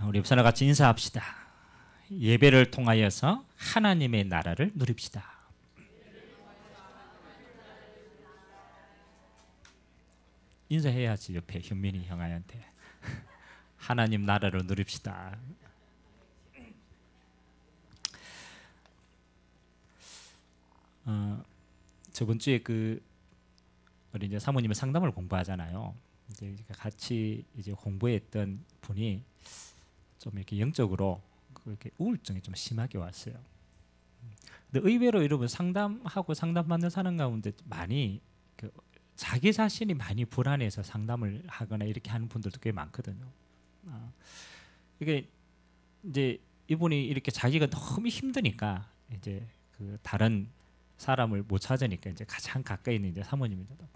우리 옆사람 같이 인사합시다. 예배를 통하여서 하나님의 나라를 누립시다. 인사해야지. 옆에 현민이 형아한테 하나님 나라를 누립시다. 저번 주에 우리 이제 사모님의 상담을 공부하잖아요. 이제 같이 이제 공부했던 분이 좀 이렇게 영적으로 그렇게 우울증이 좀 심하게 왔어요. 근데 의외로 여러분 상담하고 상담받는 사람 가운데 많이 자기 자신이 많이 불안해서 상담을 하거나 이렇게 하는 분들도 꽤 많거든요. 이게 이제 이분이 이렇게 자기가 너무 힘드니까 이제 다른 사람을 못 찾으니까 이제 가장 가까이 있는 이제 사모님입니다.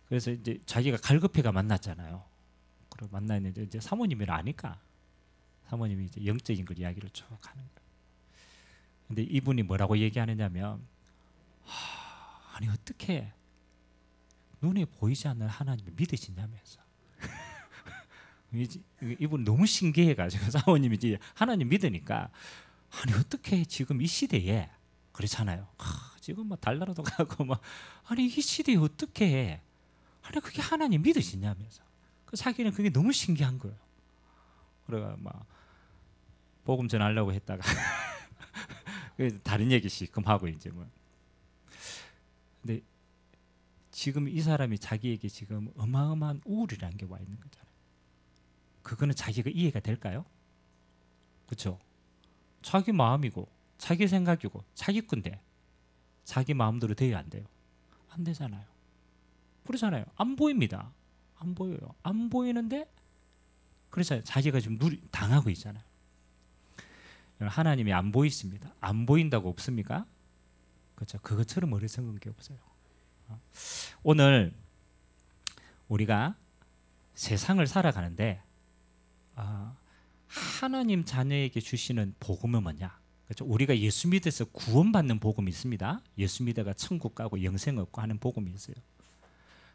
그래서 이제 자기가 갈급해가 만났잖아요. 그리고 만났는데 이제 사모님을 아니까 사모님이 이제 영적인 걸 이야기를 쭉 하는 거예요. 근데 이분이 뭐라고 얘기하느냐면, 아니 어떻게 눈에 보이지 않는 하나님을 믿으시냐면서. 이분 너무 신기해가지고 사모님이 이제 하나님 믿으니까, 아니 어떻게 지금 이 시대에 그렇잖아요. 지금 뭐 달나라도 가고 막 아니 이 시대에 어떻게 해? 아니 그게 하나님 믿으시냐면서. 자기는 그게 너무 신기한 거예요. 그래가 막 복음 전하려고 했다가 다른 얘기 시끔 하고 이제 뭐. 근데 지금 이 사람이 자기에게 지금 어마어마한 우울이라는 게 와 있는 거잖아요. 그거는 자기가 이해가 될까요? 그렇죠? 자기 마음이고 자기 생각이고 자기 건데 자기 마음대로 돼야 안 돼요? 안 되잖아요. 그렇잖아요. 안 보입니다. 안 보여요. 안 보이는데 그렇잖아요. 자기가 지금 당하고 있잖아요. 하나님이 안 보이십니다. 안 보인다고 없습니까? 그렇죠. 그것처럼 어리석은 게 없어요. 오늘 우리가 세상을 살아가는데 하나님 자녀에게 주시는 복음은 뭐냐? 그렇죠? 우리가 예수 믿어서 구원받는 복음이 있습니다. 예수 믿어가 천국 가고 영생 얻고 하는 복음이 있어요.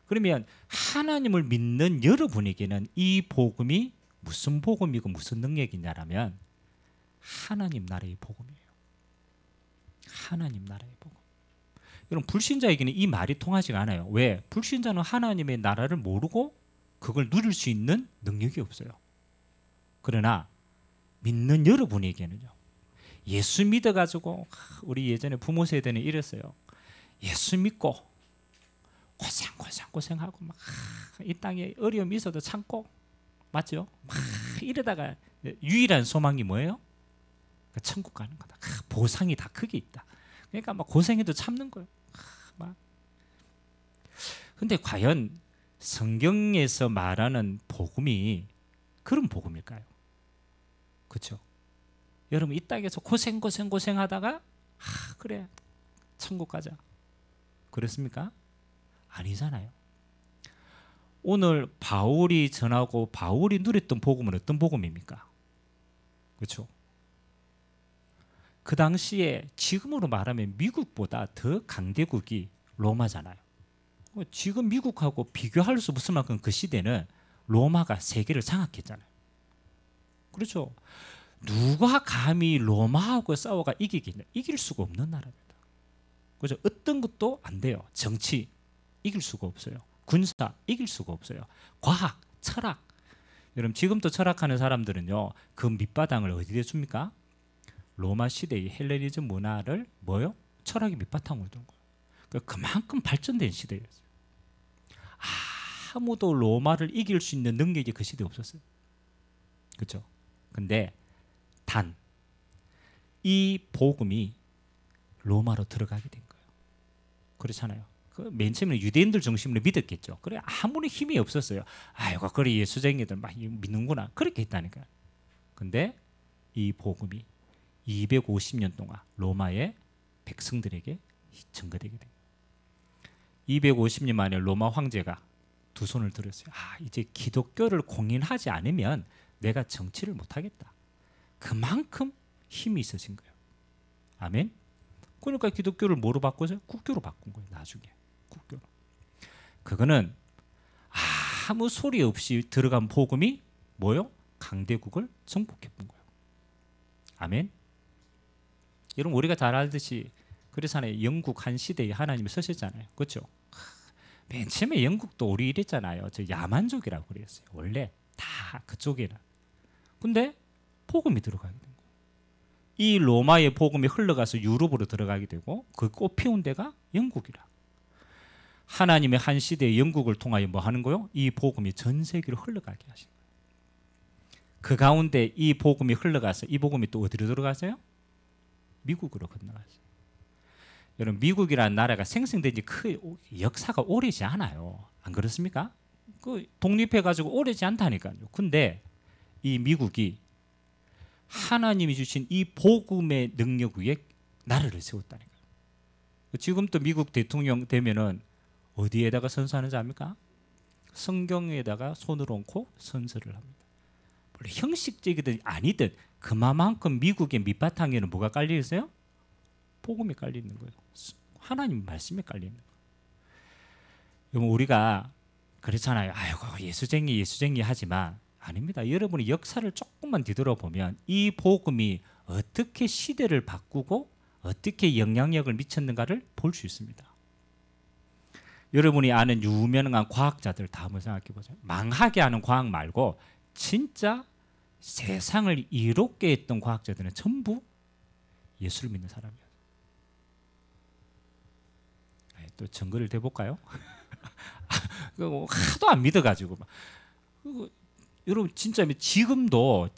그러면 하나님을 믿는 여러분에게는 이 복음이 무슨 복음이고 무슨 능력이냐라면 하나님 나라의 복음이에요. 하나님 나라의 복음. 여러분 불신자에게는 이 말이 통하지가 않아요. 왜? 불신자는 하나님의 나라를 모르고 그걸 누릴 수 있는 능력이 없어요. 그러나 믿는 여러분에게는요. 예수 믿어가지고 우리 예전에 부모 세대는 이랬어요. 예수 믿고 고생하고 막 이 땅에 어려움이 있어도 참고 맞죠? 막 이러다가 유일한 소망이 뭐예요? 그러니까 천국 가는 거다. 보상이 다 크게 있다. 그러니까 막 고생해도 참는 거예요. 막. 근데 과연 성경에서 말하는 복음이 그런 복음일까요? 그렇죠? 여러분 이 땅에서 고생하다가 그래 천국 가자. 그렇습니까? 아니잖아요. 오늘 바울이 전하고 바울이 누렸던 복음은 어떤 복음입니까? 그렇죠? 그 당시에 지금으로 말하면 미국보다 더 강대국이 로마잖아요. 지금 미국하고 비교할 수 없을 만큼 그 시대는 로마가 세계를 장악했잖아요. 그렇죠? 누가 감히 로마하고 싸워가 이기겠냐? 이길 수가 없는 나라입니다. 그렇죠? 어떤 것도 안 돼요. 정치 이길 수가 없어요. 군사 이길 수가 없어요. 과학, 철학. 여러분 지금도 철학하는 사람들은요. 그 밑바탕을 어디에 줍니까? 로마 시대의 헬레니즘 문화를 뭐요? 철학의 밑바탕으로 둔 거예요. 그만큼 발전된 시대였어요. 아무도 로마를 이길 수 있는 능력이 그 시대에 없었어요. 그렇죠? 근데 단 이 복음이 로마로 들어가게 된 거예요. 그렇잖아요. 맨 처음에 유대인들 중심으로 믿었겠죠. 그래 아무리 힘이 없었어요. 아이고 그래 예수쟁이들 막 믿는구나. 그렇게 했다니까요. 근데 이 복음이 250년 동안 로마의 백성들에게 전거되게 된 거예요. 250년 만에 로마 황제가 두 손을 들었어요. 이제 기독교를 공인하지 않으면 내가 정치를 못하겠다. 그만큼 힘이 있으신 거예요. 아멘. 그러니까 기독교를 뭐로 바꿔서 국교로 바꾼 거예요. 나중에 국교로. 그거는 아무 소리 없이 들어간 복음이 뭐요? 강대국을 정복해 본 거예요. 아멘. 여러분 우리가 잘 알듯이 그래서 영국 한 시대에 하나님이 서셨잖아요. 그렇죠? 맨 처음에 영국도 우리 이랬잖아요. 저 야만족이라고 그랬어요. 원래 다 그쪽에는. 근데 복음이 들어가게 된 거예요. 이 로마의 복음이 흘러가서 유럽으로 들어가게 되고 그 꽃 피운 데가 영국이라. 하나님의 한 시대에 영국을 통하여 뭐 하는 거요? 이 복음이 전 세계로 흘러가게 하신 거예요. 그 가운데 이 복음이 흘러가서 이 복음이 또 어디로 들어가서요? 미국으로 건너갔어요. 여러분 미국이라는 나라가 생성된 지 역사가 오래지 않아요. 안 그렇습니까? 그 독립해가지고 오래지 않다니까요. 근데 이 미국이 하나님이 주신 이 복음의 능력 위에 나라를 세웠다니까요. 지금 또 미국 대통령 되면은 어디에다가 선서하는지 압니까? 성경에다가 손을 얹고 선서를 합니다. 원래 형식적이든 아니든 그만큼 미국의 밑바탕에는 뭐가 깔려 있어요? 복음이 깔려 있는 거예요. 하나님 말씀에 깔려 있는 거예요. 여러분 우리가 그렇잖아요. 아이고 예수쟁이 하지만 아닙니다. 여러분이 역사를 조금만 뒤돌아보면 이 복음이 어떻게 시대를 바꾸고 어떻게 영향력을 미쳤는가를 볼 수 있습니다. 여러분이 아는 유명한 과학자들 다 한번 생각해 보세요. 망하게 하는 과학 말고 진짜 세상을 이롭게 했던 과학자들은 전부 예수를 믿는 사람이에요. 또 증거를 대볼까요? 하도 안 믿어가지고 여러분 진짜 지금도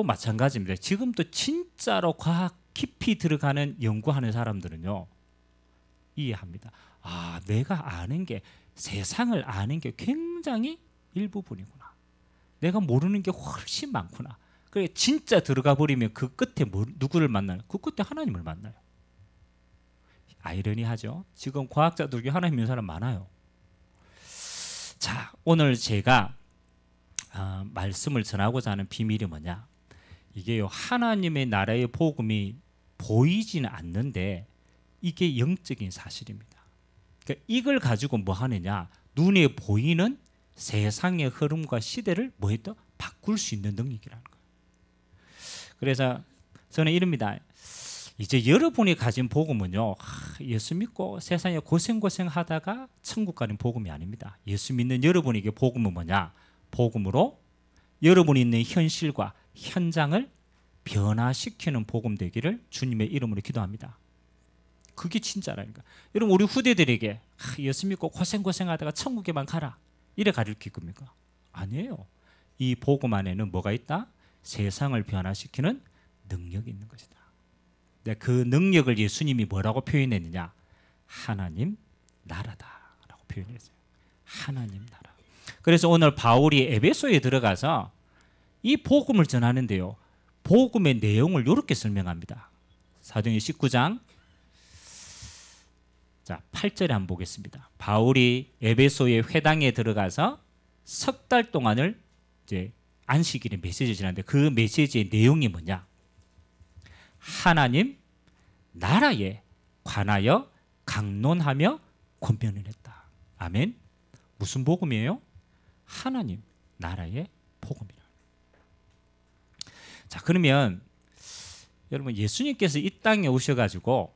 마찬가지입니다. 지금도 진짜로 과학 깊이 들어가는 연구하는 사람들은요 이해합니다. 아 내가 아는 게 세상을 아는 게 굉장히 일부분이구나. 내가 모르는 게 훨씬 많구나. 그래 진짜 들어가 버리면 그 끝에 누구를 만나요? 그 끝에 하나님을 만나요. 아이러니하죠. 지금 과학자들 중에 하나님 믿는 사람 많아요. 자 오늘 제가 말씀을 전하고자 하는 비밀이 뭐냐? 이게요 하나님의 나라의 복음이 보이지는 않는데 이게 영적인 사실입니다. 그러니까 이걸 가지고 뭐 하느냐? 눈에 보이는 세상의 흐름과 시대를 뭐했다? 바꿀 수 있는 능력이라는 거예요. 그래서 저는 이럽니다. 이제 여러분이 가진 복음은요 예수 믿고 세상에 고생하다가 천국 가는 복음이 아닙니다. 예수 믿는 여러분에게 복음은 뭐냐? 복음으로 여러분이 있는 현실과 현장을 변화시키는 복음 되기를 주님의 이름으로 기도합니다. 그게 진짜라니까. 여러분 우리 후대들에게 예수 믿고 고생하다가 천국에만 가라 이래 가르칠 겁니까? 아니에요. 이 복음 안에는 뭐가 있다? 세상을 변화시키는 능력이 있는 것이다. 그 능력을 예수님이 뭐라고 표현했느냐? 하나님 나라다라고 표현했어요. 하나님 나라. 그래서 오늘 바울이 에베소에 들어가서 이 복음을 전하는데요. 복음의 내용을 이렇게 설명합니다. 사도행전 19장 자 8절에 한번 보겠습니다. 바울이 에베소의 회당에 들어가서 석 달 동안을 이제 안식일에 메시지를 전하는데 그 메시지의 내용이 뭐냐? 하나님 나라에 관하여 강론하며 권면을 했다. 아멘. 무슨 복음이에요? 하나님 나라의 복음이라. 자 그러면 여러분 예수님께서 이 땅에 오셔가지고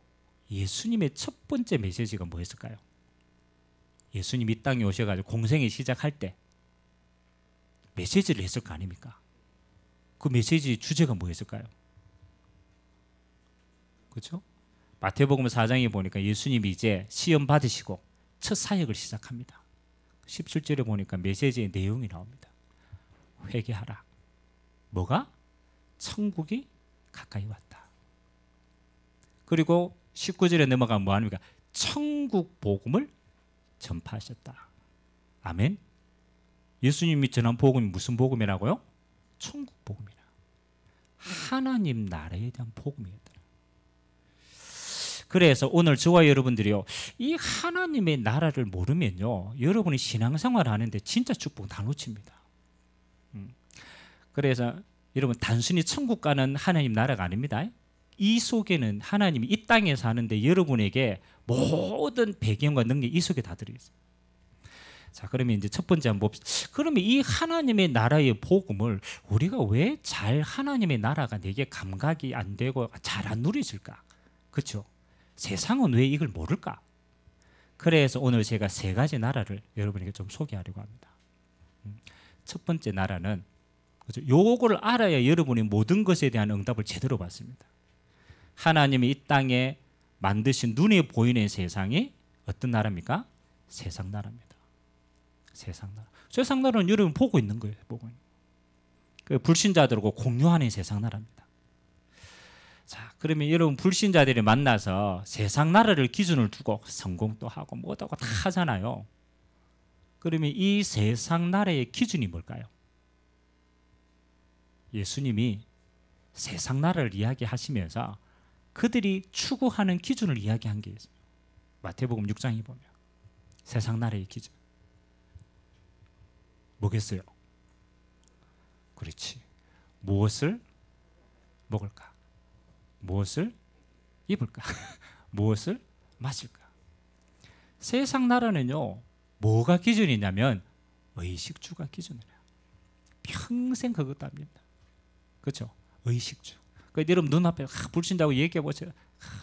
예수님의 첫 번째 메시지가 뭐였을까요? 예수님이 이 땅에 오셔가지고 공생을 시작할 때 메시지를 했을 거 아닙니까? 그 메시지 주제가 뭐였을까요? 그렇죠? 마태복음 4장에 보니까 예수님이 이제 시험 받으시고 첫 사역을 시작합니다. 17절에 보니까 메시지의 내용이 나옵니다. 회개하라. 뭐가? 천국이 가까이 왔다. 그리고 19절에 넘어가면 뭐합니까? 천국 복음을 전파하셨다. 아멘. 예수님이 전한 복음이 무슨 복음이라고요? 천국 복음이라. 하나님 나라에 대한 복음이었다. 그래서 오늘 저와 여러분들이요 이 하나님의 나라를 모르면요 여러분이 신앙생활 하는데 진짜 축복 다 놓칩니다. 그래서 여러분 단순히 천국 가는 하나님 나라가 아닙니다. 이 속에는 하나님이 이 땅에 사는데 여러분에게 모든 배경과 능력이 이 속에 다 들어있어요. 자, 그러면 이제 첫 번째 한번 봅시다. 그러면 이 하나님의 나라의 복음을 우리가 왜 잘 하나님의 나라가 내게 감각이 안 되고 잘 안 누려질까? 그렇죠? 세상은 왜 이걸 모를까? 그래서 오늘 제가 세 가지 나라를 여러분에게 좀 소개하려고 합니다. 첫 번째 나라는, 그렇죠? 요거를 알아야 여러분이 모든 것에 대한 응답을 제대로 받습니다. 하나님이 이 땅에 만드신 눈에 보이는 세상이 어떤 나라입니까? 세상 나라입니다. 세상 나라. 세상 나라는 여러분 보고 있는 거예요. 보고 있는. 그 불신자들하고 공유하는 세상 나라입니다. 자, 그러면 여러분 불신자들이 만나서 세상 나라를 기준을 두고 성공도 하고 뭐도 하고 다 하잖아요. 그러면 이 세상 나라의 기준이 뭘까요? 예수님이 세상 나라를 이야기하시면서 그들이 추구하는 기준을 이야기한 게 있어요. 마태복음 6장에 보면 세상 나라의 기준 뭐겠어요? 그렇지. 무엇을 먹을까? 무엇을 입을까? 무엇을 마실까? 세상 나라는요, 뭐가 기준이냐면 의식주가 기준이에요. 평생 그것도 합니다. 그렇죠? 의식주. 그러니까 여러분 눈앞에 불신자고 얘기해 보세요.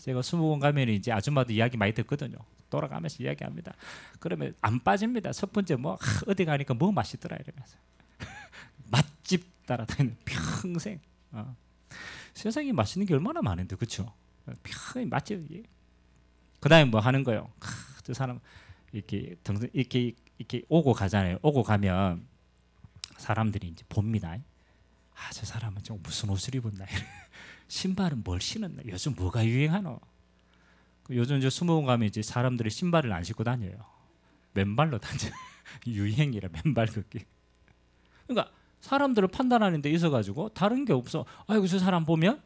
제가 20번 가면 이제 아줌마도 이야기 많이 듣거든요. 돌아가면서 이야기합니다. 그러면 안 빠집니다. 첫 번째 뭐 어디 가니까 뭐 맛있더라 이러면서 맛집 따라다니는 평생. 세상에 맛있는 게 얼마나 많은데, 그렇죠? 평생 맛집. 그다음에 뭐 하는 거요? 저 사람 이렇게 오고 가잖아요. 오고 가면 사람들이 이제 봅니다. 저 사람은 좀 무슨 옷을 입었나? 신발은 뭘 신었나? 요즘 뭐가 유행하노? 요즘 저 수목원 가면 이제 사람들이 신발을 안 신고 다녀요. 맨발로 다녀요. 유행이라 맨발 걷기. 그러니까 사람들을 판단하는 데 있어가지고 다른 게 없어. 아이고 저 사람 보면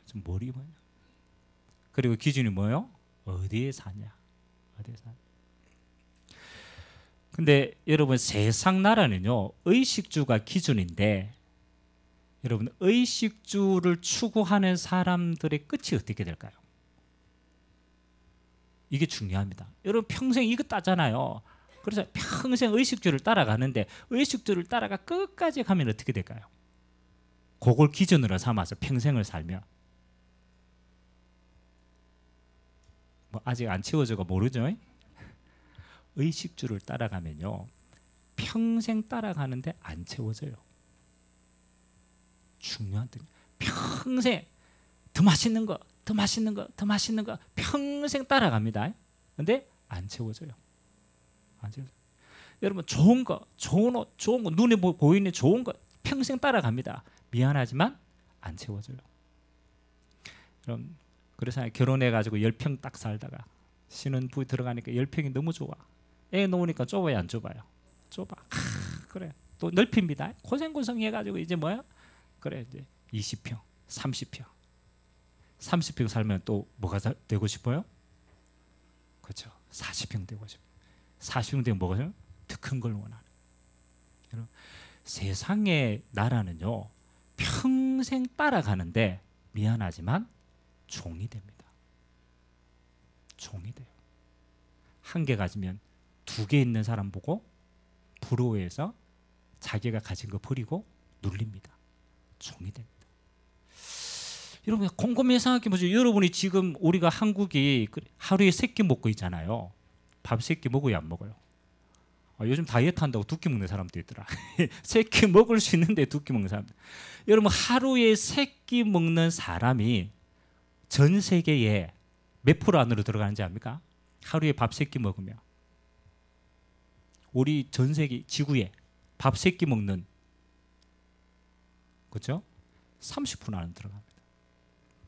좀 뭘 입었냐. 그리고 기준이 뭐예요? 어디에 사냐. 어디에 사냐. 근데 여러분 세상 나라는요 의식주가 기준인데 여러분 의식주를 추구하는 사람들의 끝이 어떻게 될까요? 이게 중요합니다. 여러분 평생 이거 따잖아요. 그래서 평생 의식주를 따라가는데 의식주를 따라가 끝까지 가면 어떻게 될까요? 그걸 기준으로 삼아서 평생을 살면 뭐 아직 안 채워져가 모르죠? 의식주를 따라가면요 평생 따라가는데 안 채워져요. 중요한 점. 평생 더 맛있는 거, 더 맛있는 거, 더 맛있는 거 평생 따라갑니다. 근데 안 채워져요. 안 채워져요. 여러분 좋은 거, 좋은 옷, 좋은 거 눈에 보이는 좋은 거 평생 따라갑니다. 미안하지만 안 채워져요. 여러분 그래서 결혼해가지고 10평 딱 살다가 신혼부에 들어가니까 10평이 너무 좋아. 애 놓으니까 좁아요, 안 좁아요? 좁아. 그래. 또 넓힙니다. 고생고생 해가지고 이제 뭐야? 그래 이제 20평, 30평. 30평 살면 또 뭐가 되고 싶어요? 그렇죠. 40평 되고 싶어요. 40평 되면 뭐가 돼요? 더 큰 걸 원하는. 여러분, 세상의 나라는요 평생 따라가는데 미안하지만 종이 됩니다. 종이 돼요. 한 개 가지면 2개 있는 사람 보고 부러워해서 자기가 가진 거 버리고 눌립니다. 종이 됩니다. 여러분 곰곰이 생각해 보세요. 여러분이 지금 우리가 한국이 하루에 3끼 먹고 있잖아요. 밥 3끼 먹어요, 안 먹어요? 요즘 다이어트 한다고 2끼 먹는 사람도 있더라. 3끼 먹을 수 있는데 2끼 먹는 사람들. 여러분 하루에 3끼 먹는 사람이 전 세계에 몇 프로 안으로 들어가는지 압니까? 하루에 밥 3끼 먹으면 우리 전 세계 지구에 밥 3끼 먹는 그렇죠? 30% 안으로 들어갑니다.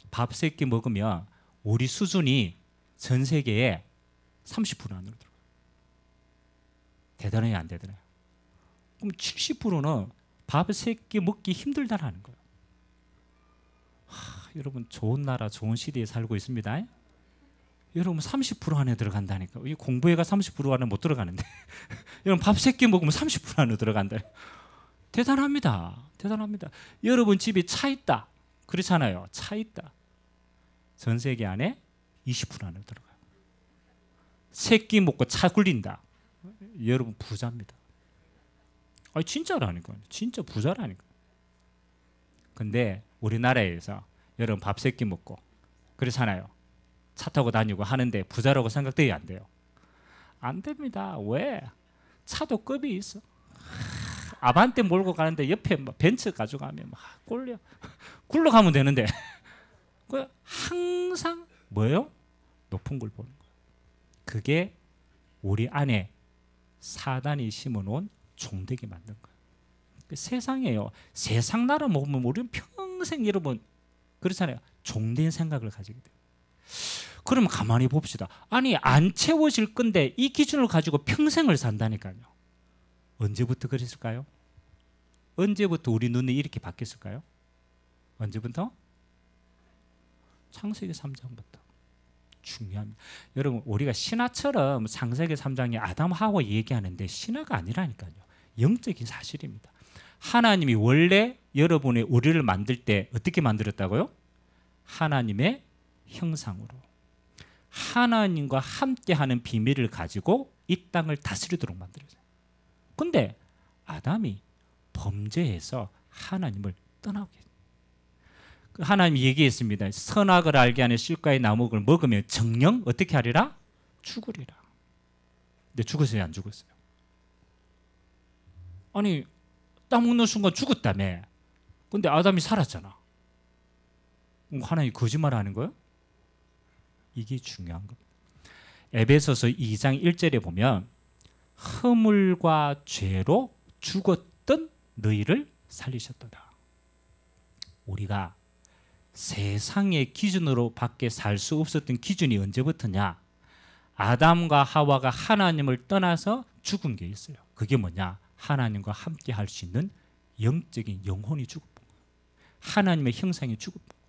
밥 3끼 먹으면 우리 수준이 전 세계에 30% 안으로 들어가요. 대단해요, 안 대단해요? 그럼 70%는 밥 3끼 먹기 힘들다라는 거예요. 여러분 좋은 나라, 좋은 시대에 살고 있습니다. 여러분 30% 안에 들어간다니까. 이 공부해가 30% 안에 못 들어가는데 여러분 밥 3끼 먹으면 30% 안에 들어간다. 대단합니다. 대단합니다. 여러분 집에 차 있다. 그렇잖아요. 차 있다. 전 세계 안에 20% 안에 들어가요. 3끼 먹고 차 굴린다. 여러분 부자입니다. 아니 진짜라니까요. 진짜 부자라니까요. 근데 우리나라에서 여러분 밥 세 끼 먹고 그렇잖아요. 차 타고 다니고 하는데 부자라고 생각돼야 안 돼요. 안 됩니다. 왜? 차도 급이 있어. 아반떼 몰고 가는데 옆에 벤츠 가져가면 막 굴러가면 되는데 항상 뭐예요? 높은 걸 보는 거예요. 그게 우리 안에 사단이 심어놓은 종되게 만든 거예요. 세상이에요. 세상 나라 먹으면 우리는 평생 여러분 그렇잖아요. 종된 생각을 가지게 돼요. 그러면 가만히 봅시다. 아니 안 채워질 건데 이 기준을 가지고 평생을 산다니까요. 언제부터 그랬을까요? 언제부터 우리 눈이 이렇게 바뀌었을까요? 언제부터? 창세기 3장부터. 중요합니다. 여러분 우리가 신화처럼 창세기 3장에 아담하고 얘기하는데 신화가 아니라니까요. 영적인 사실입니다. 하나님이 원래 여러분의 우리를 만들 때 어떻게 만들었다고요? 하나님의 형상으로. 하나님과 함께하는 비밀을 가지고 이 땅을 다스리도록 만들었어요. 근데 아담이 범죄해서 하나님을 떠나게 했어요. 하나님이 얘기했습니다. 선악을 알게 하는 실과의 나무를 먹으면 정령 어떻게 하리라? 죽으리라. 근데 죽었어요? 안 죽었어요? 아니 땅 먹는 순간 죽었다며. 근데 아담이 살았잖아. 하나님이 거짓말하는 거예요? 이게 중요한 겁니다. 에베소서 2장 1절에 보면 허물과 죄로 죽었던 너희를 살리셨도다. 우리가 세상의 기준으로 밖에 살 수 없었던 기준이 언제부터냐? 아담과 하와가 하나님을 떠나서 죽은 게 있어요. 그게 뭐냐? 하나님과 함께 할 수 있는 영적인 영혼이 죽은 거예요. 하나님의 형상이 죽은 거예요.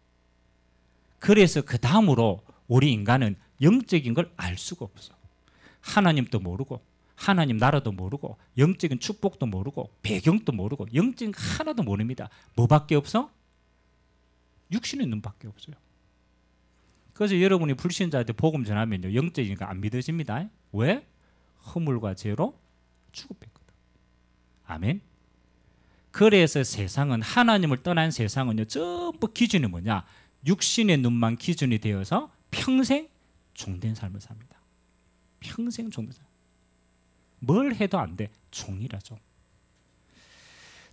그래서 그 다음으로 우리 인간은 영적인 걸 알 수가 없어. 하나님도 모르고 하나님 나라도 모르고 영적인 축복도 모르고 배경도 모르고 영적인 거 하나도 모릅니다. 뭐밖에 없어? 육신의 눈밖에 없어요. 그래서 여러분이 불신자한테 복음 전하면요 영적인 거 안 믿어집니다. 왜? 허물과 죄로 죽어뺐거든. 아멘. 그래서 세상은 하나님을 떠난 세상은요 전부 기준이 뭐냐? 육신의 눈만 기준이 되어서 평생 종된 삶을 삽니다. 평생 종된 삶. 뭘 해도 안 돼. 종이라 종.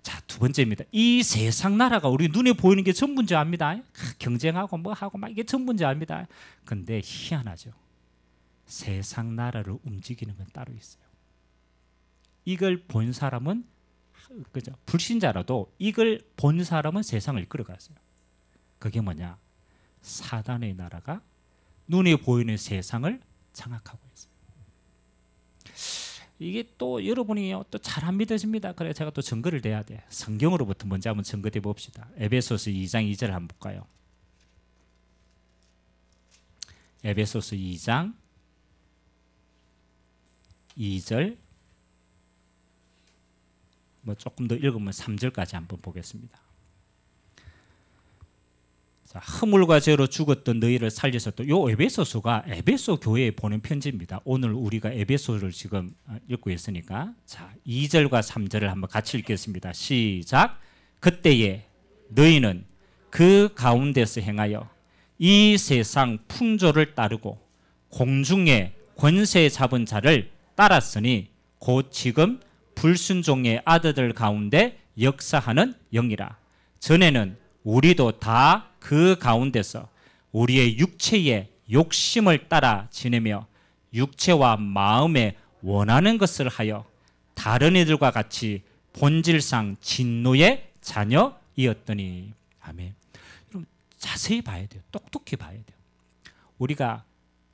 자, 두 번째입니다. 이 세상 나라가 우리 눈에 보이는 게 전부인 줄 압니다. 경쟁하고 뭐 하고 막 이게 전부인 줄 압니다. 근데 희한하죠. 세상 나라를 움직이는 건 따로 있어요. 이걸 본 사람은 그죠? 불신자라도 이걸 본 사람은 세상을 이끌어갔어요. 그게 뭐냐? 사단의 나라가 눈에 보이는 세상을 장악하고 있어요. 이게 또 여러분이 또 잘 안 믿어집니다. 그래서 제가 또 증거를 대야 돼. 성경으로부터 먼저 한번 증거대 봅시다. 에베소서 2장 2절 한번 볼까요? 에베소서 2장 2절 뭐 조금 더 읽으면 3절까지 한번 보겠습니다. 자, 허물과 죄로 죽었던 너희를 살리셨다. 요 에베소서가 에베소 교회에 보낸 편지입니다. 오늘 우리가 에베소를 지금 읽고 있으니까 자, 2절과 3절을 한번 같이 읽겠습니다. 시작. 그때에 너희는 그 가운데서 행하여 이 세상 풍조를 따르고 공중의 권세 잡은 자를 따랐으니 곧 지금 불순종의 아들들 가운데 역사하는 영이라. 전에는 우리도 다 그 가운데서 우리의 육체의 욕심을 따라 지내며 육체와 마음에 원하는 것을 하여 다른 이들과 같이 본질상 진노의 자녀이었더니. 아멘. 여러분 자세히 봐야 돼요. 똑똑히 봐야 돼요. 우리가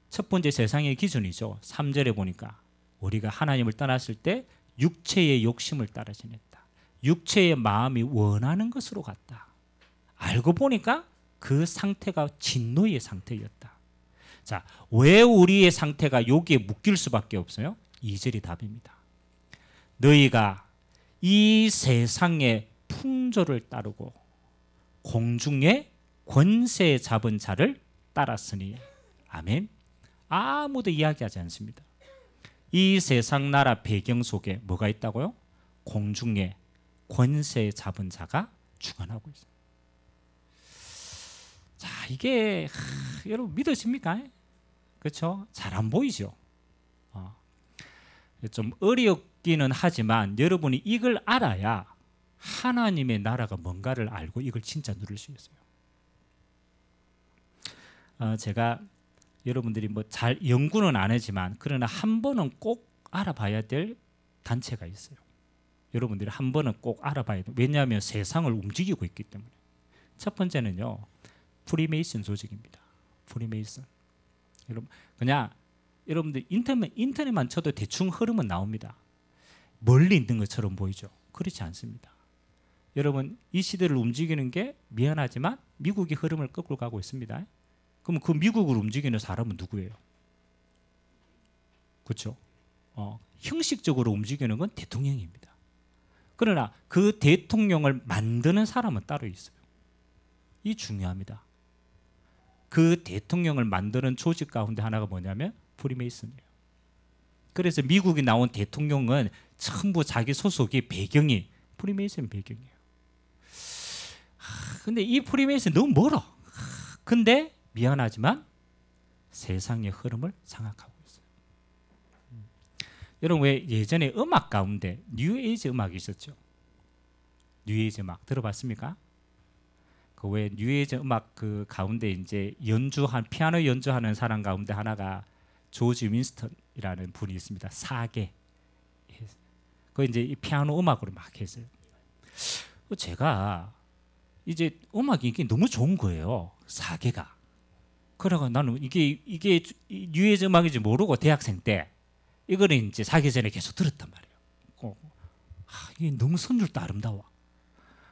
첫 번째 세상의 기준이죠. 3절에 보니까 우리가 하나님을 떠났을 때 육체의 욕심을 따라 지냈다. 육체의 마음이 원하는 것으로 갔다. 알고 보니까 그 상태가 진노의 상태였다. 자, 왜 우리의 상태가 여기에 묶일 수밖에 없어요? 2절이 답입니다. 너희가 이 세상의 풍조를 따르고 공중의 권세 잡은 자를 따랐으니. 아멘. 아무도 이야기하지 않습니다. 이 세상 나라 배경 속에 뭐가 있다고요? 공중에 권세 잡은 자가 주관하고 있어요. 자, 이게 여러분 믿어집니까? 그렇죠? 잘 안 보이죠. 좀 어렵기는 하지만 여러분이 이걸 알아야 하나님의 나라가 뭔가를 알고 이걸 진짜 누릴 수 있어요. 제가 여러분들이 뭐 잘 연구는 안 하지만 그러나 한 번은 꼭 알아봐야 될 단체가 있어요. 여러분들이 한 번은 꼭 알아봐야 돼요. 왜냐하면 세상을 움직이고 있기 때문에. 첫 번째는요, 프리메이슨 조직입니다. 프리메이슨. 여러분 그냥 여러분들 인터넷만 쳐도 대충 흐름은 나옵니다. 멀리 있는 것처럼 보이죠. 그렇지 않습니다. 여러분 이 시대를 움직이는 게 미안하지만 미국이 흐름을 끌고 가고 있습니다. 그럼 그 미국을 움직이는 사람은 누구예요? 그렇죠? 형식적으로 움직이는 건 대통령입니다. 그러나 그 대통령을 만드는 사람은 따로 있어요. 이 중요합니다. 그 대통령을 만드는 조직 가운데 하나가 뭐냐면 프리메이슨이에요. 그래서 미국이 나온 대통령은 전부 자기 소속이 배경이 프리메이슨 배경이에요. 근데 이 프리메이슨 너무 멀어. 근데 미안하지만 세상의 흐름을 장악하고 있어요. 여러분 왜 예전에 음악 가운데 뉴에이지 음악이 있었죠? 뉴에이지 음악 들어봤습니까? 그 왜 뉴에이지 음악 그 가운데 이제 피아노 연주하는 사람 가운데 하나가 조지 윈스턴이라는 분이 있습니다. 사계. 그 이제 이 피아노 음악으로 막 했어요. 제가 이제 음악이 너무 좋은 거예요. 사계가. 그래가 나는 이게 뉴에이지 음악인지 모르고 대학생 때 이거는 이제 사기 전에 계속 들었단 말이에요. 이게 너무 선율도 아름다워.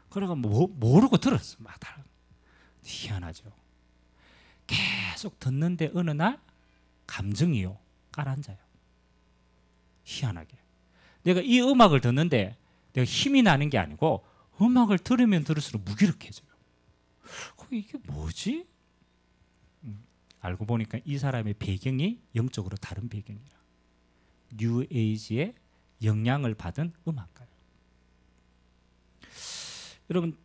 그래가 모르고 들었어. 막 희한하죠. 계속 듣는데 어느 날 감정이요 가라앉아요. 희한하게. 내가 이 음악을 듣는데 내가 힘이 나는 게 아니고 음악을 들으면 들을수록 무기력해져요. 이게 뭐지? 알고 보니까 이 사람의 배경이 영적으로 다른 배경이라. 뉴에이지의 영향을 받은 음악가예요. 여러분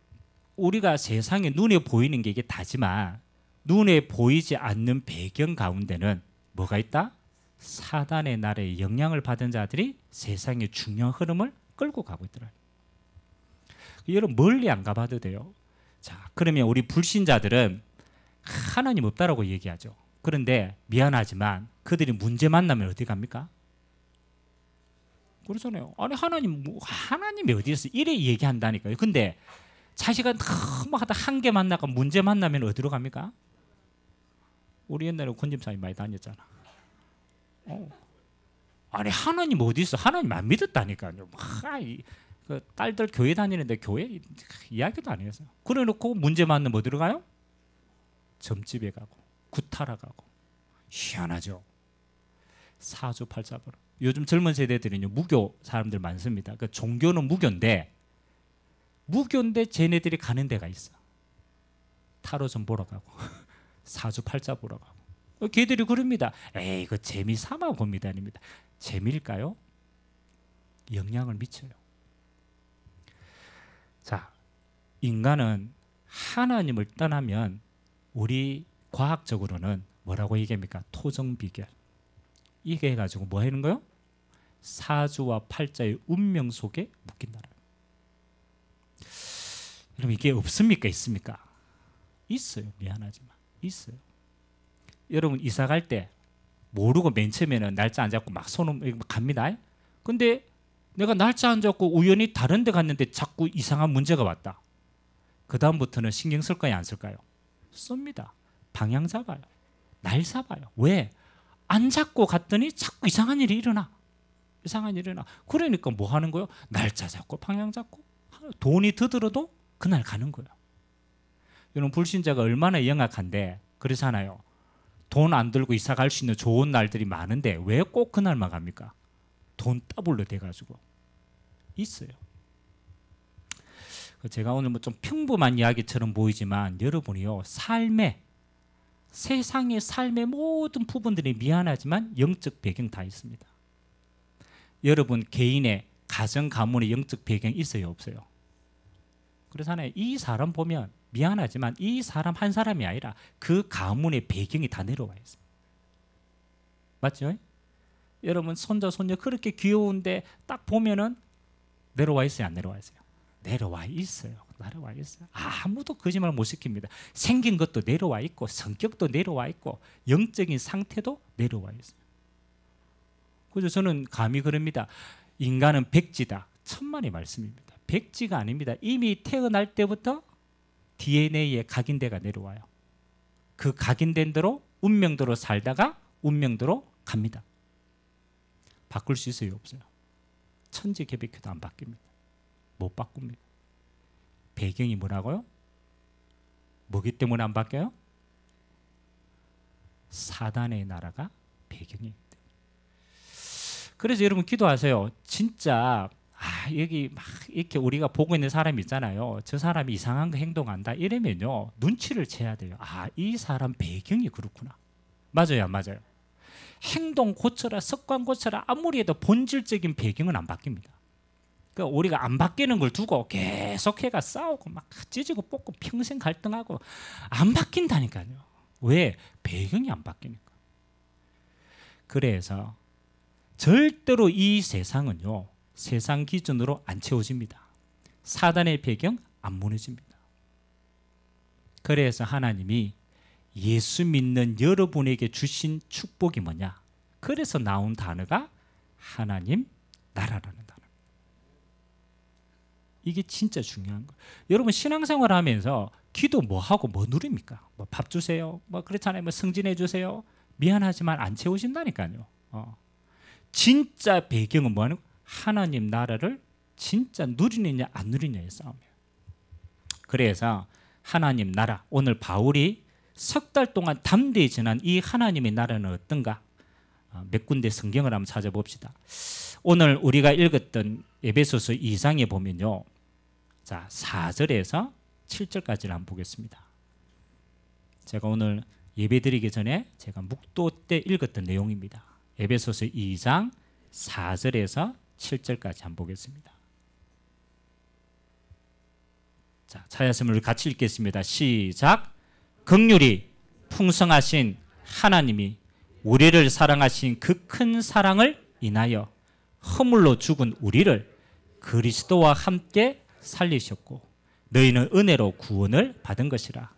우리가 세상에 눈에 보이는 게 이게 다지만 눈에 보이지 않는 배경 가운데는 뭐가 있다? 사단의 나라에 영향을 받은 자들이 세상의 중요한 흐름을 끌고 가고 있더라고요. 여러분 멀리 안 가봐도 돼요. 자, 그러면 우리 불신자들은 하나님 없다라고 얘기하죠. 그런데 미안하지만 그들이 문제 만나면 어디 갑니까? 그러잖아요. 아니 하나님이 어디 있어? 이래 얘기한다니까요. 근데 자식은 너무 하다 한계 만나고 문제 만나면 어디로 갑니까? 우리 옛날에 군집사님 많이 다녔잖아. 아니 하나님 어디 있어? 하나님 안 믿었다니까요. 그 딸들 교회 다니는데 교회 이야기도 안 했어요. 그래놓고 문제 만나면 어디로 가요? 점집에 가고 구타라 가고. 희한하죠. 사주팔자보로. 요즘 젊은 세대들은요 무교 사람들 많습니다. 그 종교는 무교인데 쟤네들이 가는 데가 있어. 타로 좀 보러 가고 사주팔자 보러 가고. 걔들이 그럽니다. 에이 그 재미 삼아 봅니다. 아닙니다. 재미일까요? 영향을 미쳐요. 자, 인간은 하나님을 떠나면 우리 과학적으로는 뭐라고 얘기합니까? 토정비결. 이게 해가지고 뭐 하는 거요? 사주와 팔자의 운명 속에 묶인다는. 여러분 이게 없습니까? 있습니까? 있어요. 미안하지만 있어요. 여러분 이사 갈 때 모르고 맨 처음에는 날짜 안 잡고 막 손을 갑니다. 근데 내가 날짜 안 잡고 우연히 다른 데 갔는데 자꾸 이상한 문제가 왔다. 그 다음부터는 신경 쓸까요? 안 쓸까요? 씁니다. 방향 잡아요. 날 잡아요. 왜? 안 잡고 갔더니 자꾸 이상한 일이 일어나. 그러니까 뭐 하는 거예요? 날짜 잡고 방향 잡고 돈이 더 들어도 그날 가는 거예요. 여러분 불신자가 얼마나 영악한데 그래서 하나요? 돈 안 들고 이사 갈 수 있는 좋은 날들이 많은데 왜 꼭 그날만 갑니까? 돈 더블로 돼가지고 있어요. 제가 오늘 뭐 좀 평범한 이야기처럼 보이지만 여러분이요 세상의 삶의 모든 부분들이 미안하지만 영적 배경 다 있습니다. 여러분 개인의 가정 가문의 영적 배경이 있어요, 없어요? 그렇잖아요. 이 사람 보면 미안하지만 이 사람 한 사람이 아니라 그 가문의 배경이 다 내려와 있어요. 맞죠? 여러분 손자 손녀 그렇게 귀여운데 딱 보면은 내려와 있어요, 안 내려와 있어요? 내려와 있어요. 내려와 있어요. 아무도 거짓말 못 시킵니다. 생긴 것도 내려와 있고 성격도 내려와 있고 영적인 상태도 내려와 있어요. 그래서 저는 감히 그럽니다. 인간은 백지다. 천만의 말씀입니다. 백지가 아닙니다. 이미 태어날 때부터 DNA에 각인대가 내려와요. 그 각인된 대로 운명대로 살다가 운명대로 갑니다. 바꿀 수 있어요, 없어요? 천지개벽해도 안 바뀝니다. 못 바꿉니다. 배경이 뭐라고요? 뭐기 때문에 안 바뀌어요? 사단의 나라가 배경이기 때문에. 그래서 여러분 기도하세요. 진짜 여기 막 이렇게 우리가 보고 있는 사람이 있잖아요. 저 사람이 이상한 거 행동한다 이러면요 눈치를 채야 돼요. 이 사람 배경이 그렇구나. 맞아요, 안 맞아요? 행동 고쳐라, 습관 고쳐라 아무리 해도 본질적인 배경은 안 바뀝니다. 그러니까 우리가 안 바뀌는 걸 두고 계속 해가 싸우고 막 찢고 뽑고 평생 갈등하고 안 바뀐다니까요. 왜? 배경이 안 바뀌니까. 그래서 절대로 이 세상은요 세상 기준으로 안 채워집니다. 사단의 배경 안 무너집니다. 그래서 하나님이 예수 믿는 여러분에게 주신 축복이 뭐냐? 그래서 나온 단어가 하나님 나라라는 단어. 이게 진짜 중요한 거예요. 여러분 신앙생활 하면서 기도 뭐 하고 뭐 누립니까? 뭐 밥 주세요. 뭐 그렇잖아요. 뭐 승진해 주세요. 미안하지만 안 채우신다니까요. 진짜 배경은 뭐하는 거예요? 하나님 나라를 진짜 누리느냐 안 누리느냐의 싸움이에요. 그래서 하나님 나라, 오늘 바울이 석 달 동안 담대히 전한 이 하나님의 나라는 어떤가? 몇 군데 성경을 한번 찾아봅시다. 오늘 우리가 읽었던 에베소서 2장에 보면요, 자 4절에서 7절까지를 한번 보겠습니다. 제가 오늘 예배드리기 전에 제가 묵도 때 읽었던 내용입니다. 에베소서 2장 4절에서 7절까지 한번 보겠습니다. 자, 찾았으면 우리 같이 읽겠습니다. 시작. 긍휼이 풍성하신 하나님이 우리를 사랑하신 그 큰 사랑을 인하여 허물로 죽은 우리를 그리스도와 함께 살리셨고 너희는 은혜로 구원을 받은 것이라.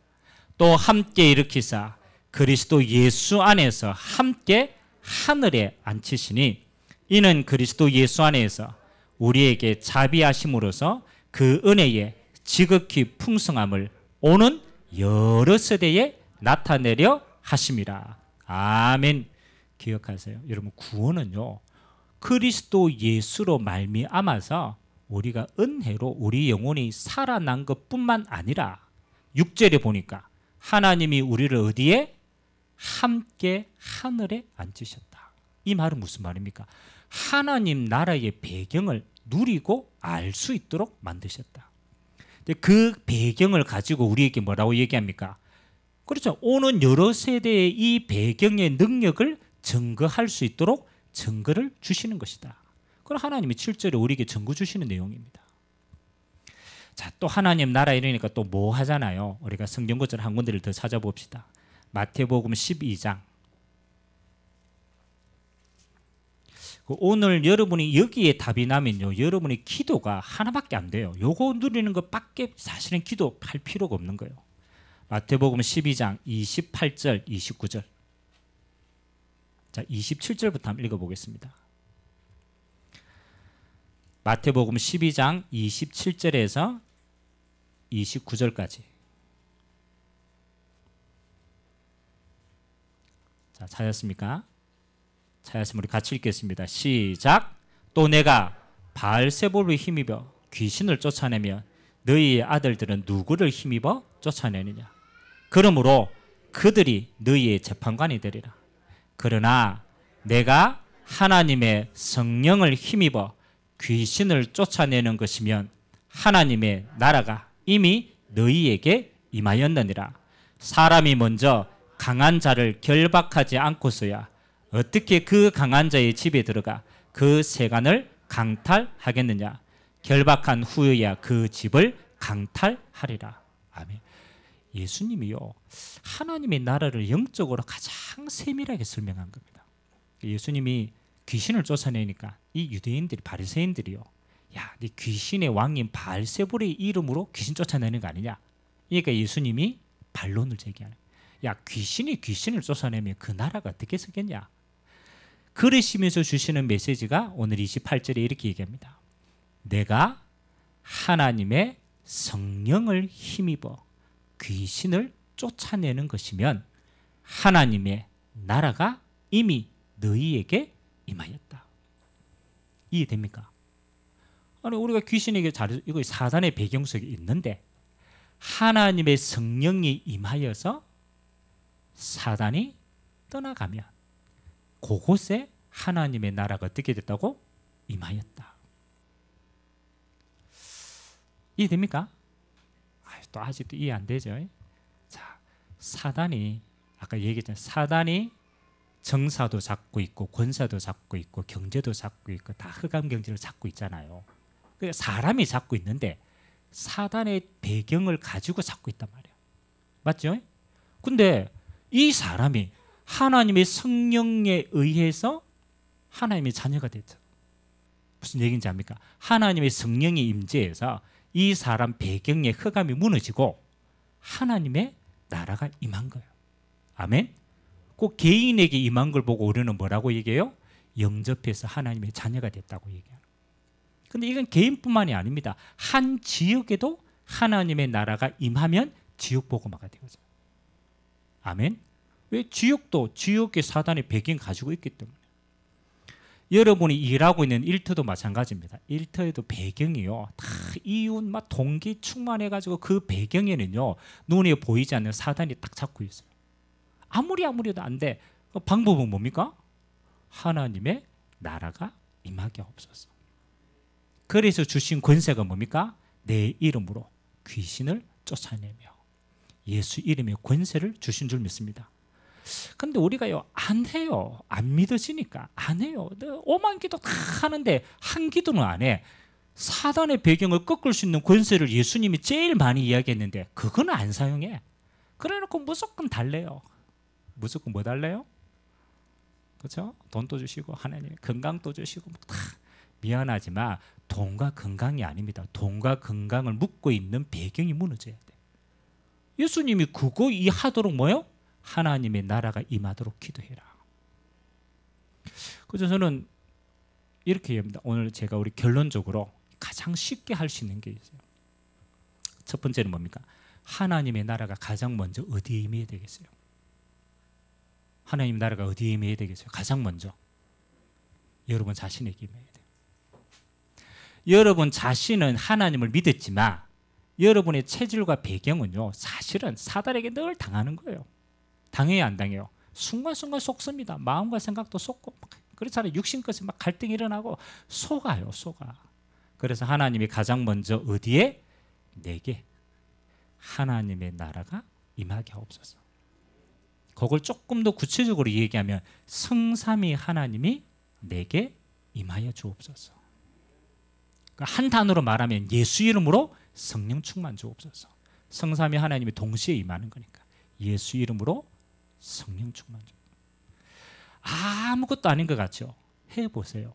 또 함께 일으키사 그리스도 예수 안에서 함께 하늘에 앉히시니 이는 그리스도 예수 안에서 우리에게 자비하심으로써 그 은혜의 지극히 풍성함을 오는 여러 세대에 나타내려 하심이라. 아멘. 기억하세요. 여러분 구원은요 그리스도 예수로 말미암아서 우리가 은혜로 우리 영혼이 살아난 것뿐만 아니라 6절에 보니까 하나님이 우리를 어디에? 함께 하늘에 앉으셨다. 이 말은 무슨 말입니까? 하나님 나라의 배경을 누리고 알 수 있도록 만드셨다. 그 배경을 가지고 우리에게 뭐라고 얘기합니까? 그렇죠. 오는 여러 세대의 이 배경의 능력을 증거할 수 있도록 증거를 주시는 것이다. 그럼 하나님이 7절에 우리에게 증거 주시는 내용입니다. 자, 또 하나님 나라 이러니까 또 뭐 하잖아요. 우리가 성경 구절 한 군데를 더 찾아봅시다. 마태복음 12장. 오늘 여러분이 여기에 답이 나면요 여러분의 기도가 하나밖에 안 돼요. 요거 누리는 것밖에 사실은 기도할 필요가 없는 거예요. 마태복음 12장 28절 29절. 자 27절부터 한번 읽어보겠습니다. 마태복음 12장 27절에서 29절까지. 자 찾았습니까? 찾았으면 우리 같이 읽겠습니다. 시작. 또 내가 바알세볼을 힘입어 귀신을 쫓아내면 너희의 아들들은 누구를 힘입어 쫓아내느냐? 그러므로 그들이 너희의 재판관이 되리라. 그러나 내가 하나님의 성령을 힘입어 귀신을 쫓아내는 것이면 하나님의 나라가 이미 너희에게 임하였느니라. 사람이 먼저 강한 자를 결박하지 않고서야 어떻게 그 강한 자의 집에 들어가 그 세간을 강탈하겠느냐. 결박한 후에야 그 집을 강탈하리라. 아멘. 예수님이요, 하나님의 나라를 영적으로 가장 세밀하게 설명한 겁니다. 예수님이 귀신을 쫓아내니까 이 유대인들이, 바리새인들이요, 야, 네 귀신의 왕인 바알세불의 이름으로 귀신 쫓아내는 거 아니냐. 그러니까 예수님이 반론을 제기하는, 야, 귀신이 귀신을 쫓아내면 그 나라가 어떻게 서겠냐. 그러시면서 주시는 메시지가 오늘 28절에 이렇게 얘기합니다. 내가 하나님의 성령을 힘입어 귀신을 쫓아내는 것이면 하나님의 나라가 이미 너희에게 임하였다. 이해됩니까? 아니, 우리가 귀신에게 이거 사단의 배경 속에 있는데 하나님의 성령이 임하여서 사단이 떠나가면 그곳에 하나님의 나라가 어떻게 됐다고? 임하였다. 이해됩니까? 또 아직도 이해 안 되죠? 자, 사단이, 아까 얘기했잖아요. 사단이 정사도 잡고 있고 권사도 잡고 있고 경제도 잡고 있고 다 흑암 경제를 잡고 있잖아요. 그러니까 사람이 잡고 있는데 사단의 배경을 가지고 잡고 있단 말이에요. 맞죠? 근데 이 사람이 하나님의 성령에 의해서 하나님의 자녀가 됐죠. 무슨 얘기인지 압니까? 하나님의 성령이 임재해서 이 사람 배경의 흑암이 무너지고 하나님의 나라가 임한 거예요. 아멘. 그 개인에게 임한 걸 보고 우리는 뭐라고 얘기해요? 영접해서 하나님의 자녀가 됐다고 얘기해요. 근데 이건 개인뿐만이 아닙니다. 한 지역에도 하나님의 나라가 임하면 지역 복음화가 되거든요. 아멘. 왜? 지역도 지역의 사단의 배경 가지고 있기 때문에. 여러분이 일하고 있는 일터도 마찬가지입니다. 일터에도 배경이요, 다 이웃 막 동기 충만해가지고 그 배경에는요 눈에 보이지 않는 사단이 딱 잡고 있어요. 아무리 해도 안 돼. 방법은 뭡니까? 하나님의 나라가 임하게 없어서. 그래서 주신 권세가 뭡니까? 내 이름으로 귀신을 쫓아내며 예수 이름의 권세를 주신 줄 믿습니다. 근데 우리가요 안 해요. 안 믿어지니까 안 해요. 5만 기도 다 하는데 한 기도는 안 해. 사단의 배경을 꺾을 수 있는 권세를 예수님이 제일 많이 이야기했는데 그거는 안 사용해. 그래놓고 무조건 달래요. 무조건 뭐 달래요? 그렇죠? 돈도 주시고 하나님 건강도 주시고 다. 미안하지만 돈과 건강이 아닙니다. 돈과 건강을 묶고 있는 배경이 무너져야 돼. 예수님이 그거 하도록 뭐요? 하나님의 나라가 임하도록 기도해라. 그래서 저는 이렇게 얘기합니다. 오늘 제가 우리 결론적으로 가장 쉽게 할 수 있는 게 있어요. 첫 번째는 뭡니까? 하나님의 나라가 가장 먼저 어디에 임해야 되겠어요? 하나님 나라가 어디에 임해야 되겠어요? 가장 먼저 여러분 자신에게 임해야 돼요. 여러분 자신은 하나님을 믿었지만 여러분의 체질과 배경은요 사실은 사단에게 늘 당하는 거예요. 당해요, 안 당해요? 순간순간 속습니다. 마음과 생각도 속고 그렇잖아요. 육신까지 막 갈등이 일어나고 속아요, 속아. 그래서 하나님이 가장 먼저 어디에? 내게 하나님의 나라가 임하게 하옵소서. 그걸 조금 더 구체적으로 얘기하면 성삼위 하나님이 내게 임하여 주옵소서. 한 단어로 말하면 예수 이름으로 성령 충만 주옵소서. 성삼위 하나님이 동시에 임하는 거니까 예수 이름으로 성령 충만 주. 아무것도 아닌 것 같죠? 해보세요.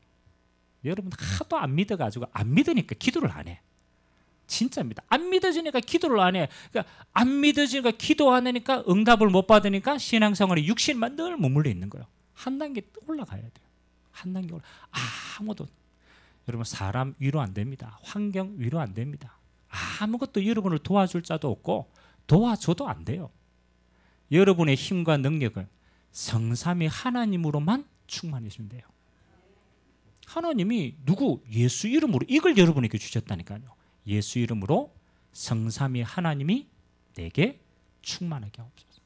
여러분 하도 안 믿어가지고 안 믿으니까 기도를 안 해. 진짜입니다. 안 믿어지니까 기도를 안 해. 그러니까 안 믿어지니까 기도 안 하니까 응답을 못 받으니까 신앙생활에 육신만 늘 머물러 있는 거예요. 한 단계 올라가야 돼요. 한 단계 아무도 여러분 사람 위로 안 됩니다. 환경 위로 안 됩니다. 아무것도 여러분을 도와줄 자도 없고 도와줘도 안 돼요. 여러분의 힘과 능력은 성삼위 하나님으로만 충만해주면 돼요. 하나님이 누구? 예수 이름으로 이걸 여러분에게 주셨다니까요. 예수 이름으로 성삼위 하나님이 내게 충만하게 하옵소서.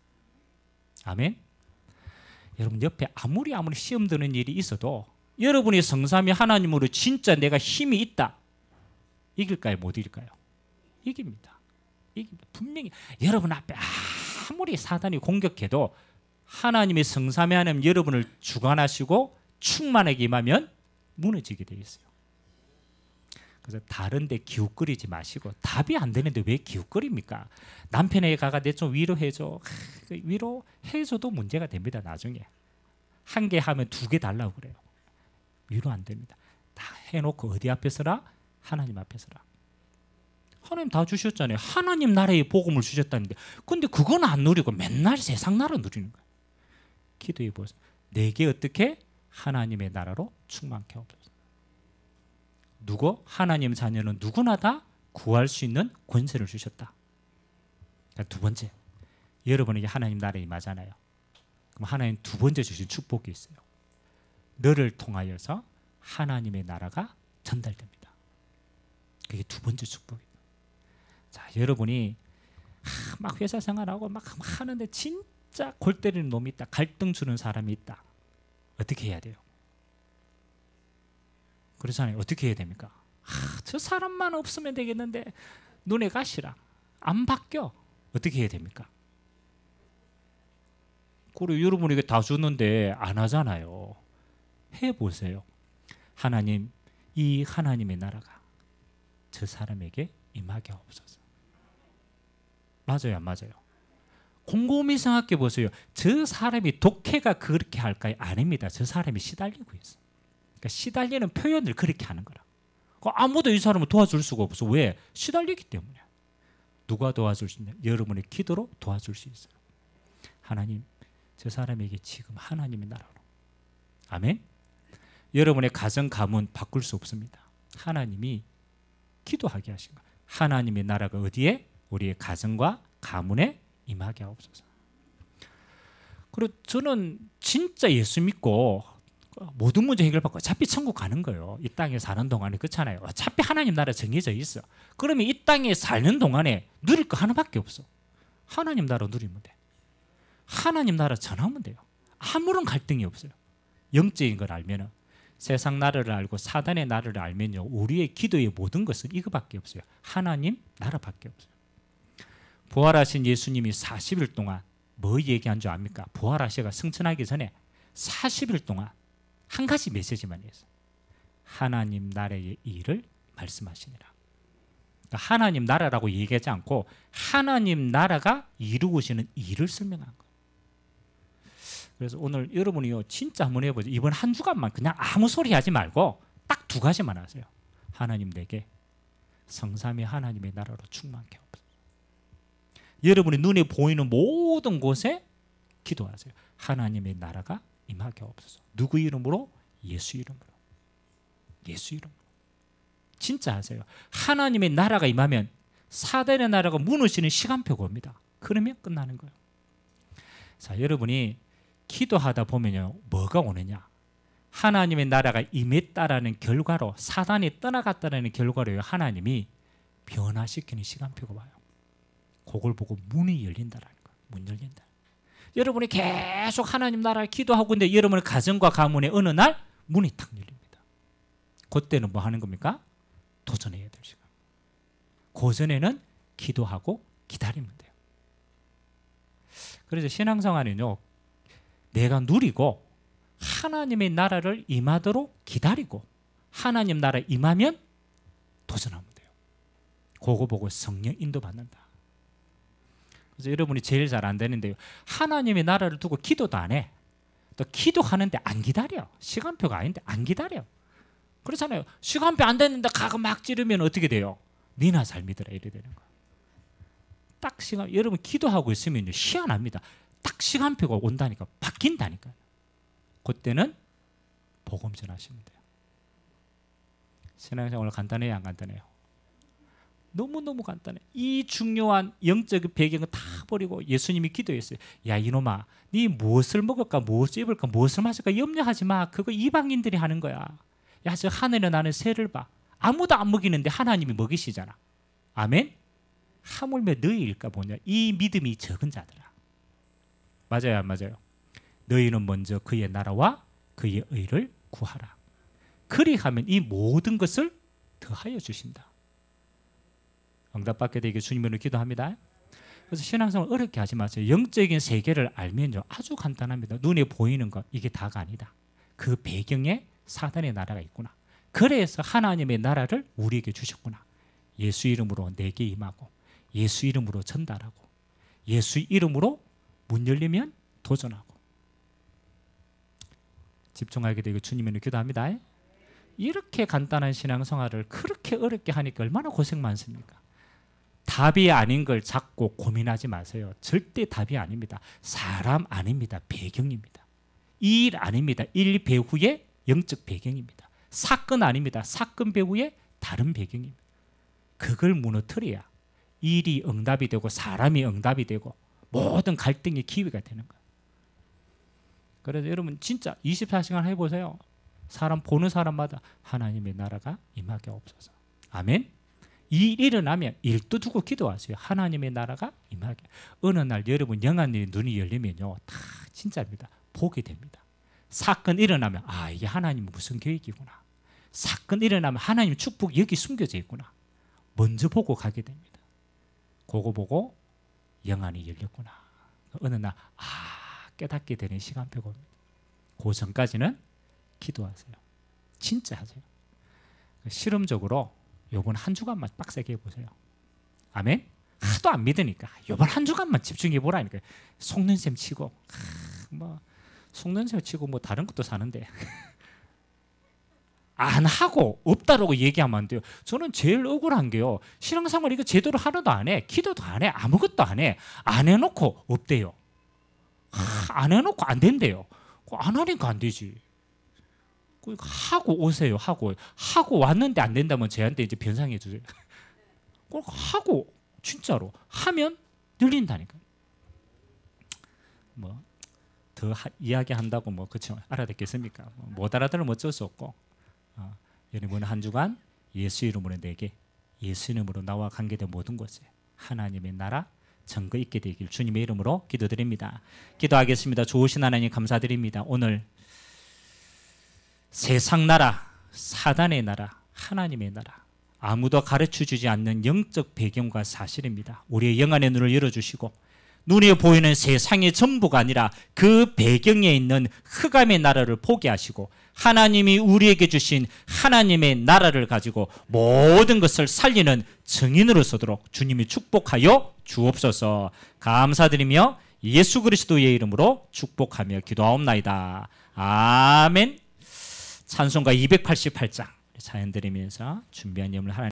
아멘. 여러분 옆에 아무리 시험 드는 일이 있어도 여러분이 성삼위 하나님으로 진짜 내가 힘이 있다. 이길까요? 못 이길까요? 이깁니다. 이깁니다. 분명히 여러분 앞에 아무리 사단이 공격해도 하나님의 성삼위 하나님 여러분을 주관하시고 충만하게 임하면 무너지게 돼 있어요. 그래서 다른데 기웃거리지 마시고, 답이 안 되는데 왜 기웃거립니까? 남편에게 가가 내 좀 위로해줘. 위로해줘도 문제가 됩니다. 나중에 한 개 하면 두 개 달라고 그래요. 위로 안 됩니다. 다 해놓고 어디 앞에서라? 하나님 앞에서라. 하나님 다 주셨잖아요. 하나님 나라의 복음을 주셨다는데, 근데 그건 안 누리고 맨날 세상 나라 누리는 거예요. 기도해 보세요. 내게 어떻게 하나님의 나라로 충만케 하옵소서. 누구? 하나님 자녀는 누구나 다 구할 수 있는 권세를 주셨다. 그러니까 두 번째, 여러분에게 하나님 나라에 임하잖아요. 그럼 하나님 두 번째 주신 축복이 있어요. 너를 통하여서 하나님의 나라가 전달됩니다. 그게 두 번째 축복이에요. 자, 여러분이 막 회사 생활하고 막 하는데 진짜 골 때리는 놈이 있다. 갈등 주는 사람이 있다. 어떻게 해야 돼요? 그렇잖아요. 어떻게 해야 됩니까? 저 사람만 없으면 되겠는데 눈에 가시라. 안 바뀌어. 어떻게 해야 됩니까? 그리고 여러분에게 다 줬는데 안 하잖아요. 해보세요. 하나님, 이 하나님의 나라가 저 사람에게 임하게 하옵소서. 맞아요, 안 맞아요? 곰곰이 생각해 보세요. 저 사람이 독해가 그렇게 할까요? 아닙니다. 저 사람이 시달리고 있어. 그러니까 시달리는 표현을 그렇게 하는 거라. 아무도 이 사람을 도와줄 수가 없어. 왜? 시달리기 때문에. 누가 도와줄 수 있냐? 여러분의 기도로 도와줄 수 있어요. 하나님, 저 사람에게 지금 하나님의 나라로. 아멘. 여러분의 가정 가문 바꿀 수 없습니다. 하나님이 기도하게 하신 거예요. 하나님의 나라가 어디에? 우리의 가정과 가문에 임하게 하옵소서. 그리고 저는 진짜 예수 믿고 모든 문제 해결받고 어차피 천국 가는 거예요. 이 땅에 사는 동안에. 그렇잖아요. 어차피 하나님 나라 정해져 있어. 그러면 이 땅에 사는 동안에 누릴 거 하나밖에 없어. 하나님 나라 누리면 돼. 하나님 나라 전하면 돼요. 아무런 갈등이 없어요. 영적인 걸 알면은, 세상 나라를 알고 사단의 나라를 알면요, 우리의 기도의 모든 것은 이거밖에 없어요. 하나님 나라밖에 없어요. 부활하신 예수님이 40일 동안 뭐 얘기한 줄 압니까? 부활하시가 승천하기 전에 40일 동안 한 가지 메시지만 했어요. 하나님 나라의 일을 말씀하시니라. 그러니까 하나님 나라라고 얘기하지 않고 하나님 나라가 이루시는 일을 설명한 거예요. 그래서 오늘 여러분이요, 진짜 한번 해보죠. 이번 한 주간만 그냥 아무 소리 하지 말고 딱 두 가지만 하세요. 하나님, 내게 성삼위 하나님의 나라로 충만케 하옵소서. 여러분이 눈에 보이는 모든 곳에 기도하세요. 하나님의 나라가 임하게 하옵소서. 누구 이름으로? 예수 이름으로. 예수 이름으로. 진짜 하세요. 하나님의 나라가 임하면 사단의 나라가 무너지는 시간표가 옵니다. 그러면 끝나는 거예요. 자, 여러분이 기도하다 보면요, 뭐가 오느냐? 하나님의 나라가 임했다라는 결과로, 사단이 떠나갔다라는 결과로 하나님이 변화시키는 시간표가 와요. 그걸 보고 문이 열린다라는 거예요. 문 열린다. 여러분이 계속 하나님 나라를 기도하고 있는데 여러분의 가정과 가문에 어느 날 문이 탁 열립니다. 그때는 뭐 하는 겁니까? 도전해야 될 시간. 그 전에는 기도하고 기다리면 돼요. 그래서 신앙생활은요, 내가 누리고 하나님의 나라를 임하도록 기다리고 하나님 나라 임하면 도전하면 돼요. 그거 보고 성령 인도받는다. 그래서 여러분이 제일 잘 안 되는데요, 하나님의 나라를 두고 기도도 안 해. 또 기도하는데 안 기다려. 시간표가 아닌데 안 기다려. 그렇잖아요. 시간표 안 됐는데 가고 막 찌르면 어떻게 돼요? 니나 잘 믿으라 이래 되는 거예요. 딱 시간, 여러분 기도하고 있으면 희한합니다. 딱 시간표가 온다니까, 바뀐다니까요. 그때는 복음 전하시면 돼요. 신앙생활 간단해요, 안 간단해요? 너무너무 간단해. 이 중요한 영적 배경을 다 버리고 예수님이 기도했어요. 야, 이놈아, 네 무엇을 먹을까, 무엇을 입을까, 무엇을 마실까 염려하지 마. 그거 이방인들이 하는 거야. 야, 저 하늘에 나는 새를 봐. 아무도 안 먹이는데 하나님이 먹이시잖아. 아멘? 하물며 너희일까 보냐. 이 믿음이 적은 자들아. 맞아요, 안 맞아요? 너희는 먼저 그의 나라와 그의 의를 구하라. 그리하면 이 모든 것을 더하여 주신다. 응답받게 되게 주님으로 기도합니다. 그래서 신앙생활 어렵게 하지 마세요. 영적인 세계를 알면요, 아주 간단합니다. 눈에 보이는 것, 이게 다가 아니다. 그 배경에 사단의 나라가 있구나. 그래서 하나님의 나라를 우리에게 주셨구나. 예수 이름으로 내게 임하고 예수 이름으로 전달하고 예수 이름으로 문 열리면 도전하고. 집중하게 되고 주님을 기도합니다. 이렇게 간단한 신앙생활을 그렇게 어렵게 하니까 얼마나 고생 많습니까? 답이 아닌 걸 자꾸 고민하지 마세요. 절대 답이 아닙니다. 사람 아닙니다. 배경입니다. 일 아닙니다. 일 배후의 영적 배경입니다. 사건 아닙니다. 사건 배후의 다른 배경입니다. 그걸 무너뜨려야 일이 응답이 되고 사람이 응답이 되고 모든 갈등의 기회가 되는 거예요. 그래서 여러분 진짜 24시간 해보세요. 사람 보는 사람마다 하나님의 나라가 임하게 없어서. 아멘. 일 일어나면 일도 두고 기도하세요. 하나님의 나라가 임하게. 어느 날 여러분 영안의 눈이 열리면요, 다 진짜입니다. 보게 됩니다. 사건 일어나면 아, 이게 하나님의 무슨 계획이구나. 사건 일어나면 하나님의 축복이 여기 숨겨져 있구나. 먼저 보고 가게 됩니다. 그거 보고 영안이 열렸구나. 어느 날 깨닫게 되는 시간표가 옵니다. 그 전까지는 기도하세요. 진짜 하세요. 실험적으로 요번 한 주간만 빡세게 해보세요. 아멘? 하도 안 믿으니까 요번 한 주간만 집중해 보라니까. 속는 셈 치고 속는 셈 치고 뭐 다른 것도 사는데 안 하고 없다라고 얘기하면 안 돼요. 저는 제일 억울한 게요, 신앙생활 이거 제대로 하나도 안 해, 기도도 안 해, 아무것도 안 해, 안 해놓고 없대요. 안 해놓고 안 된대요. 안 하니까 안 되지. 하고 오세요. 하고 왔는데 안 된다면 저한테 이제 변상해 주세요. 하고 진짜로 하면 늘린다니까. 뭐 더 이야기한다고 뭐 그렇죠, 알아듣겠습니까? 못 알아들으면 어쩔 수 없고. 여러분 한 주간 예수 이름으로 내게, 예수 이름으로 나와 관계된 모든 것에 하나님의 나라 증거 있게 되길 주님의 이름으로 기도드립니다. 기도하겠습니다. 좋으신 하나님 감사드립니다. 오늘 세상 나라, 사단의 나라, 하나님의 나라, 아무도 가르쳐주지 않는 영적 배경과 사실입니다. 우리의 영안의 눈을 열어주시고 눈에 보이는 세상의 전부가 아니라 그 배경에 있는 흑암의 나라를 보게 하시고 하나님이 우리에게 주신 하나님의 나라를 가지고 모든 것을 살리는 증인으로 서도록 주님이 축복하여 주옵소서. 감사드리며 예수 그리스도의 이름으로 축복하며 기도하옵나이다. 아멘. 찬송가 288장 찬양 드리면서 준비한 예물을 하나님